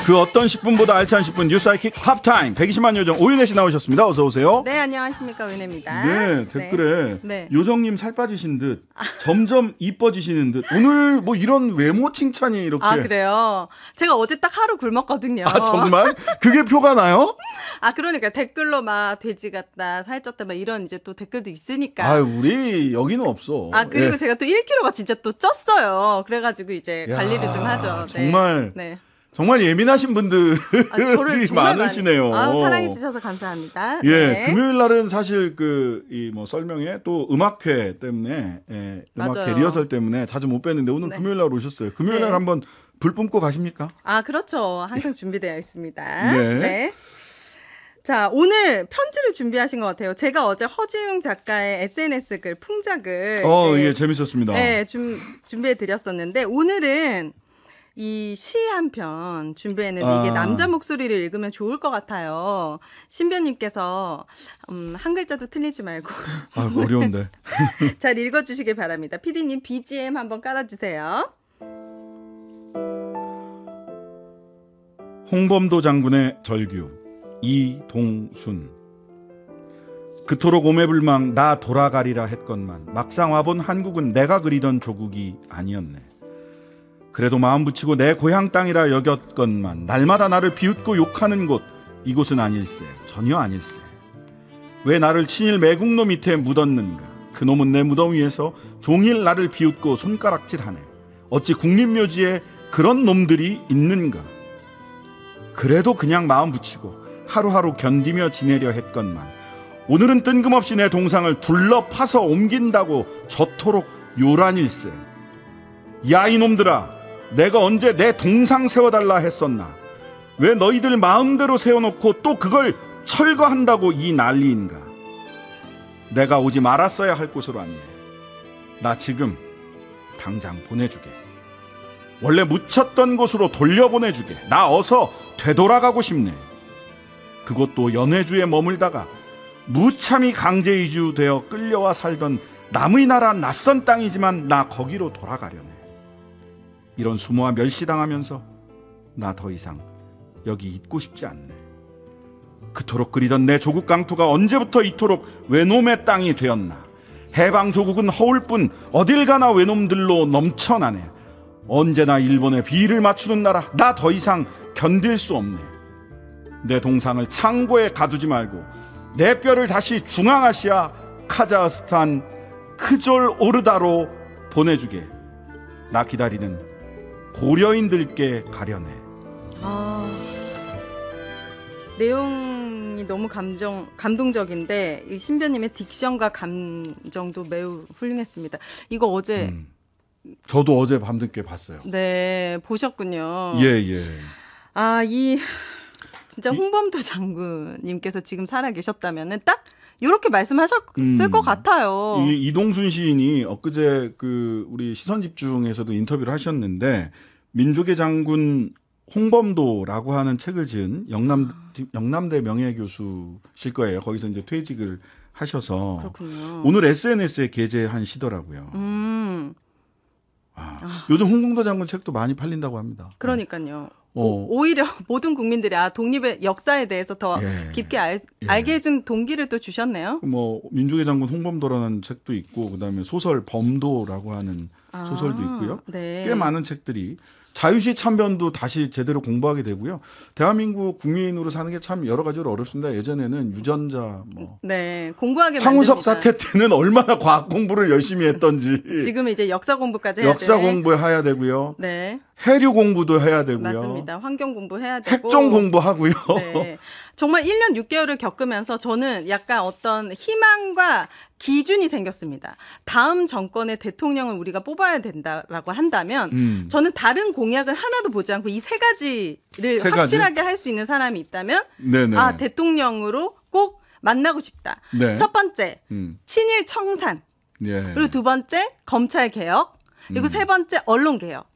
그 어떤 10분보다 알찬 10분 뉴스아이킥 하프타임 120만 요정 오윤혜 씨 나오셨습니다. 어서 오세요. 네, 안녕하십니까, 오윤혜입니다. 네, 댓글에 네. 요정님 살 빠지신 듯 점점 이뻐지시는 듯 오늘 뭐 이런 외모 칭찬이 이렇게. 아, 그래요? 제가 어제 딱 하루 굶었거든요. 아, 정말? 그게 표가 나요? 아, 그러니까 댓글로 막 돼지 같다, 살쪘다 막 이런 이제 또 댓글도 있으니까. 아, 우리 여기는 없어. 아, 그리고 예. 제가 또 1kg가 진짜 또 쪘어요. 그래가지고 이제 관리를 좀 하죠. 정말. 네. 정말 예민하신 분들이 저를 많으시네요. 사랑해 주셔서 감사합니다. 예, 네. 금요일 날은 사실 이 뭐 설명회 또 음악회 때문에 음악회 맞아요. 리허설 때문에 자주 못 뵀는데 오늘 네. 금요일 날 오셨어요. 금요일 날 네. 한번 불 뿜고 가십니까? 아, 그렇죠. 항상 준비되어 있습니다. 네. 자, 오늘 편지를 준비하신 것 같아요. 제가 어제 허지웅 작가의 SNS 글 풍작을 예, 재밌었습니다. 네, 준비해 드렸었는데 오늘은 이 시 한 편 준비했는데 이게 남자 목소리를 읽으면 좋을 것 같아요. 신변님께서 한 글자도 틀리지 말고 아, 어려운데. 잘 읽어주시길 바랍니다. PD님 BGM 한번 깔아주세요. 홍범도 장군의 절규 이동순. 그토록 오매불망 나 돌아가리라 했건만 막상 와본 한국은 내가 그리던 조국이 아니었네. 그래도 마음 붙이고 내 고향 땅이라 여겼건만 날마다 나를 비웃고 욕하는 곳 이곳은 아닐세. 전혀 아닐세. 왜 나를 친일 매국노 밑에 묻었는가. 그놈은 내 무덤 위에서 종일 나를 비웃고 손가락질하네. 어찌 국립묘지에 그런 놈들이 있는가. 그래도 그냥 마음 붙이고 하루하루 견디며 지내려 했건만 오늘은 뜬금없이 내 동상을 둘러 파서 옮긴다고 저토록 요란일세. 야, 이놈들아, 내가 언제 내 동상 세워달라 했었나. 왜 너희들 마음대로 세워놓고 또 그걸 철거한다고 이 난리인가. 내가 오지 말았어야 할 곳으로 왔네. 나 지금 당장 보내주게. 원래 묻혔던 곳으로 돌려보내주게. 나 어서 되돌아가고 싶네. 그것도 연해주에 머물다가 무참히 강제 이주되어 끌려와 살던 남의 나라 낯선 땅이지만 나 거기로 돌아가려네. 이런 수모와 멸시당하면서 나 더 이상 여기 있고 싶지 않네. 그토록 그리던 내 조국 강토가 언제부터 이토록 외놈의 땅이 되었나. 해방 조국은 허울뿐 어딜 가나 외놈들로 넘쳐나네. 언제나 일본에 비위를 맞추는 나라. 나 더 이상 견딜 수 없네. 내 동상을 창고에 가두지 말고 내 뼈를 다시 중앙아시아 카자흐스탄 크졸 오르다로 보내주게. 나 기다리는 고려인들께 가려네. 내용이 너무 감동적인데 이 신변님의 딕션과 감정도 매우 훌륭했습니다. 이거 어제 저도 어제 밤늦게 봤어요. 네, 보셨군요. 예. 아, 진짜 홍범도 장군님께서 지금 살아 계셨다면은 딱 이렇게 말씀하셨을 것 같아요. 이동순 시인이 엊그제 우리 시선집중에서도 인터뷰를 하셨는데 민족의 장군 홍범도라고 하는 책을 지은 영남대 명예교수실 거예요. 거기서 이제 퇴직을 하셔서 그렇군요. 오늘 SNS에 게재한 시더라고요. 요즘 홍범도 장군 책도 많이 팔린다고 합니다. 그러니까요. 오히려 모든 국민들이 독립의 역사에 대해서 더 깊게 알게 해준 동기를 또 주셨네요. 뭐 민족의 장군 홍범도라는 책도 있고 그다음에 소설 범도라고 하는 소설도 있고요. 네. 꽤 많은 책들이 자유시 참변도 다시 제대로 공부하게 되고요. 대한민국 국민으로 사는 게 참 여러 가지로 어렵습니다. 예전에는 유전자 공부하게 황우석 만듭니다. 사태 때는 얼마나 과학 공부를 열심히 했던지 지금 이제 역사 공부까지 해야 역사 공부해야 되고요. 네. 해류 공부도 해야 되고요. 맞습니다. 환경 공부해야 되고 핵종 공부하고요. 네. 정말 1년 6개월을 겪으면서 저는 약간 어떤 희망과 기준이 생겼습니다. 다음 정권의 대통령을 우리가 뽑아야 된다라고 한다면 저는 다른 공약을 하나도 보지 않고 이 세 가지를 확실하게 할 수 있는 사람이 있다면 대통령으로 꼭 만나고 싶다. 네. 첫 번째, 친일 청산. 그리고 두 번째, 검찰 개혁. 그리고 세 번째, 언론 개혁.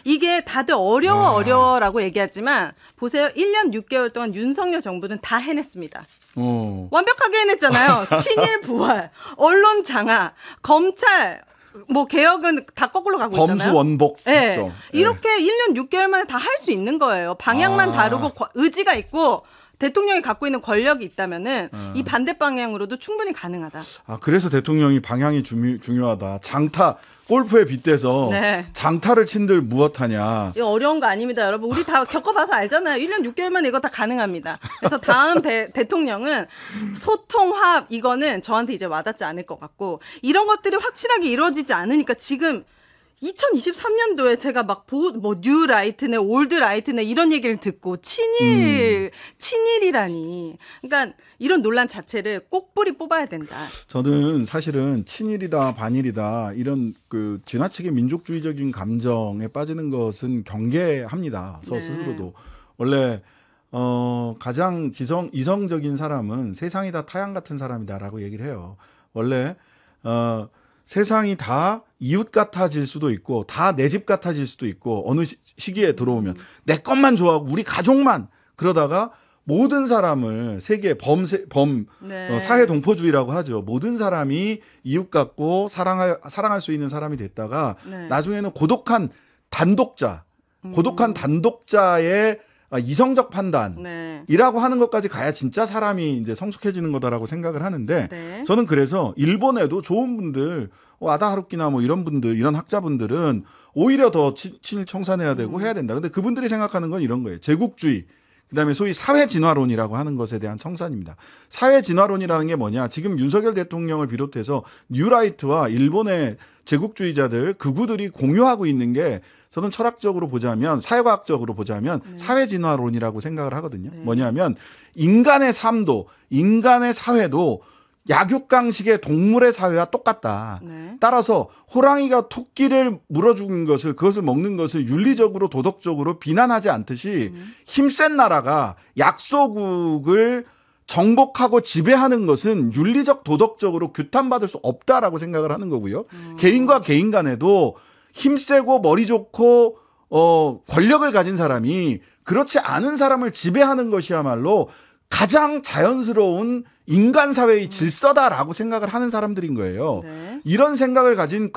이게 다들 어려워라고 얘기하지만 보세요. 1년 6개월 동안 윤석열 정부는 다 해냈습니다. 완벽하게 해냈잖아요. 친일 부활, 언론 장악, 검찰 뭐 개혁은 다 거꾸로 가고 있잖아요. 검수 원복. 네. 네. 이렇게 1년 6개월 만에 다 할 수 있는 거예요. 방향만 다르고 의지가 있고 대통령이 갖고 있는 권력이 있다면은 이 반대 방향으로도 충분히 가능하다. 그래서 대통령이 방향이 중요하다. 장타 골프에 빗대서 네. 장타를 친들 무엇하냐. 이거 어려운 거 아닙니다, 여러분. 우리 다 겪어봐서 알잖아요. 1년 6개월 만에 이거 다 가능합니다. 그래서 다음 대통령은 소통, 화합 이거는 저한테 이제 와닿지 않을 것 같고 이런 것들이 확실하게 이루어지지 않으니까 지금 2023년도에 제가 막 뉴 라이트네, 올드 라이트네 이런 얘기를 듣고 친일이라니. 그러니까 이런 논란 자체를 꼭 뿌리 뽑아야 된다. 저는 사실은 친일이다, 반일이다 이런 그 지나치게 민족주의적인 감정에 빠지는 것은 경계합니다. 저 스스로도. 원래 가장 이성적인 사람은 세상이 다 타양 같은 사람이다라고 얘기를 해요. 원래 세상이 다 이웃 같아질 수도 있고 다 내 집 같아질 수도 있고 어느 시기에 들어오면 내 것만 좋아하고 우리 가족만 그러다가 모든 사람을 세계 네. 사회 동포주의라고 하죠. 모든 사람이 이웃 같고 사랑할 수 있는 사람이 됐다가 네. 나중에는 고독한 단독자의 이성적 판단이라고 하는 것까지 가야 진짜 사람이 이제 성숙해지는 거다라고 생각을 하는데 네. 저는 그래서 일본에도 좋은 분들 아다 하루키나 뭐 이런 분들 이런 학자분들은 오히려 더 친일 청산해야 되고 해야 된다. 근데 그분들이 생각하는 건 이런 거예요. 제국주의 그다음에 소위 사회 진화론이라고 하는 것에 대한 청산입니다. 사회 진화론이라는 게 뭐냐? 지금 윤석열 대통령을 비롯해서 뉴라이트와 일본의 제국주의자들 극우들이 공유하고 있는 게 저는 철학적으로 보자면 사회과학적으로 보자면 사회 진화론이라고 생각을 하거든요. 뭐냐면 인간의 삶도 인간의 사회도 약육강식의 동물의 사회와 똑같다. 따라서 호랑이가 토끼를 물어 죽인 것을 그것을 먹는 것을 윤리적으로 도덕적으로 비난하지 않듯이 힘센 나라가 약소국을 정복하고 지배하는 것은 윤리적 도덕적으로 규탄받을 수 없다라고 생각을 하는 거고요. 개인과 개인 간에도 힘세고 머리 좋고 권력을 가진 사람이 그렇지 않은 사람을 지배하는 것이야말로 가장 자연스러운 인간 사회의 질서다라고 생각을 하는 사람들인 거예요. 네. 이런 생각을 가진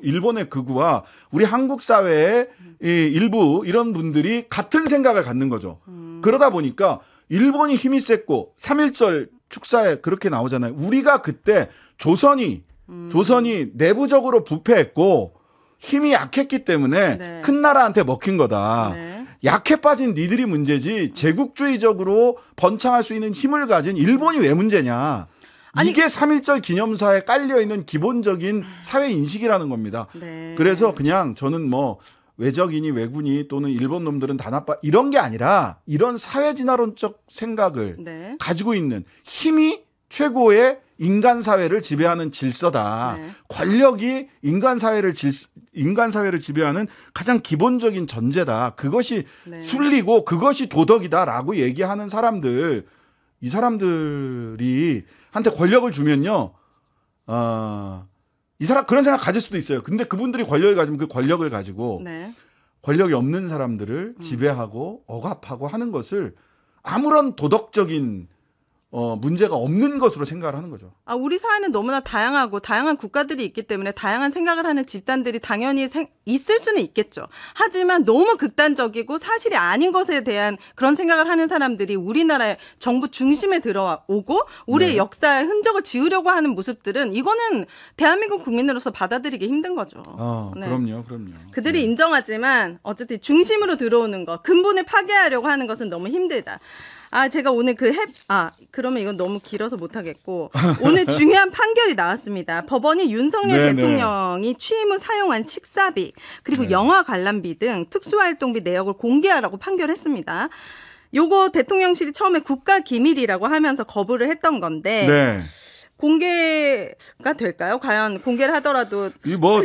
일본의 극우와 우리 한국 사회의 일부 이런 분들이 같은 생각을 갖는 거죠. 그러다 보니까 일본이 힘이 셌고 3.1절 축사에 그렇게 나오잖아요. 우리가 그때 조선이 내부적으로 부패했고 힘이 약했기 때문에 네. 큰 나라한테 먹힌 거다. 네. 약해 빠진 니들이 문제지 제국주의적으로 번창할 수 있는 힘을 가진 일본이 왜 문제냐. 이게 3.1절 기념사에 깔려있는 기본적인 사회 인식이라는 겁니다. 네. 그래서 그냥 저는 뭐 외적이니 외군이 또는 일본 놈들은 다 나빠 이런 게 아니라 이런 사회 진화론적 생각을 네. 가지고 있는 힘이 최고의 인간 사회를 지배하는 질서다. 네. 권력이 인간 사회를 지배하는 가장 기본적인 전제다. 그것이 네. 순리고 그것이 도덕이다라고 얘기하는 사람들, 이 사람들이 한테 권력을 주면요, 그런 생각 가질 수도 있어요. 근데 그분들이 권력을 가지면 그 권력을 가지고 네. 권력이 없는 사람들을 지배하고 억압하고 하는 것을 아무런 도덕적인 문제가 없는 것으로 생각을 하는 거죠. 우리 사회는 너무나 다양하고 다양한 국가들이 있기 때문에 다양한 생각을 하는 집단들이 당연히 있을 수는 있겠죠. 하지만 너무 극단적이고 사실이 아닌 것에 대한 그런 생각을 하는 사람들이 우리나라의 정부 중심에 들어오고 우리의 네. 역사의 흔적을 지우려고 하는 모습들은 이거는 대한민국 국민으로서 받아들이기 힘든 거죠. 네. 그럼요. 그들이 인정하지만 어쨌든 중심으로 들어오는 것, 근본을 파괴하려고 하는 것은 너무 힘들다. 제가 오늘 그러면 이건 너무 길어서 못하겠고 오늘 중요한 판결이 나왔습니다. 법원이 윤석열 대통령이 취임 후 사용한 식사비 그리고 영화 관람비 등 특수활동비 내역을 공개하라고 판결했습니다. 요거 대통령실이 처음에 국가기밀이라고 하면서 거부를 했던 건데 네. 공개가 될까요? 과연 공개를 하더라도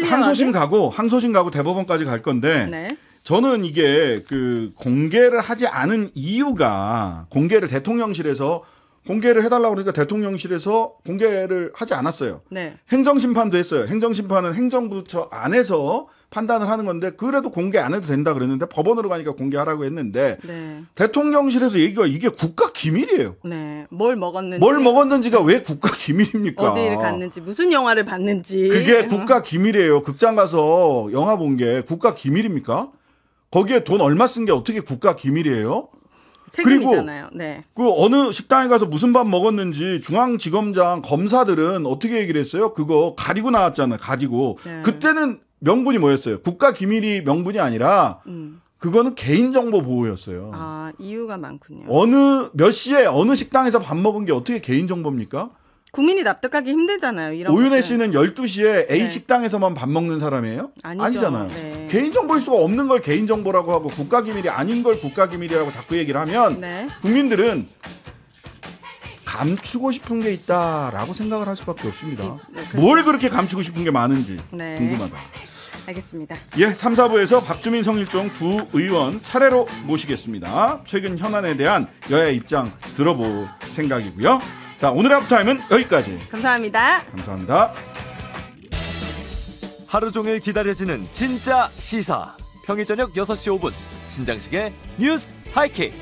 항소심 가고 대법원까지 갈 건데 네. 저는 이게 그 공개를 하지 않은 이유가 공개를 대통령실에서 공개를 해달라고 그러니까 대통령실에서 공개를 하지 않았어요. 네. 행정심판도 했어요. 행정심판은 행정부처 안에서 판단을 하는 건데 그래도 공개 안 해도 된다 그랬는데 법원으로 가니까 공개하라고 했는데 네. 대통령실에서 얘기가 이게 국가 기밀이에요. 네. 뭘 먹었는지. 뭘 먹었는지가 왜 국가 기밀입니까? 어디를 갔는지 무슨 영화를 봤는지. 그게 국가 기밀이에요. 극장 가서 영화 본 게 국가 기밀입니까? 거기에 돈 얼마 쓴 게 어떻게 국가 기밀이에요? 세금이잖아요. 네. 그 어느 식당에 가서 무슨 밥 먹었는지 중앙지검장 검사들은 어떻게 얘기를 했어요? 그거 가리고 나왔잖아요. 가지고. 네. 그때는 명분이 뭐였어요? 국가 기밀이 명분이 아니라 그거는 개인정보 보호였어요. 아, 이유가 많군요. 어느 몇 시에 어느 식당에서 밥 먹은 게 어떻게 개인정보입니까? 국민이 납득하기 힘들잖아요. 이런 오윤혜 것들. 씨는 12시에 A 네. 식당에서만 밥 먹는 사람이에요? 아니죠. 아니잖아요. 네. 개인정보일 수가 없는 걸 개인정보라고 하고 국가기밀이 아닌 걸 국가기밀이라고 자꾸 얘기를 하면 네. 국민들은 감추고 싶은 게 있다라고 생각을 할 수밖에 없습니다. 네, 뭘 그렇게 감추고 싶은 게 많은지 네. 궁금하다. 알겠습니다. 예, 3, 4부에서 박주민, 성일종 두 의원 차례로 모시겠습니다. 최근 현안에 대한 여야의 입장 들어볼 생각이고요. 자, 오늘의 합타임은 여기까지. 감사합니다. 감사합니다. 하루 종일 기다려지는 진짜 시사. 평일 저녁 6시 5분 신장식의 뉴스 하이킥.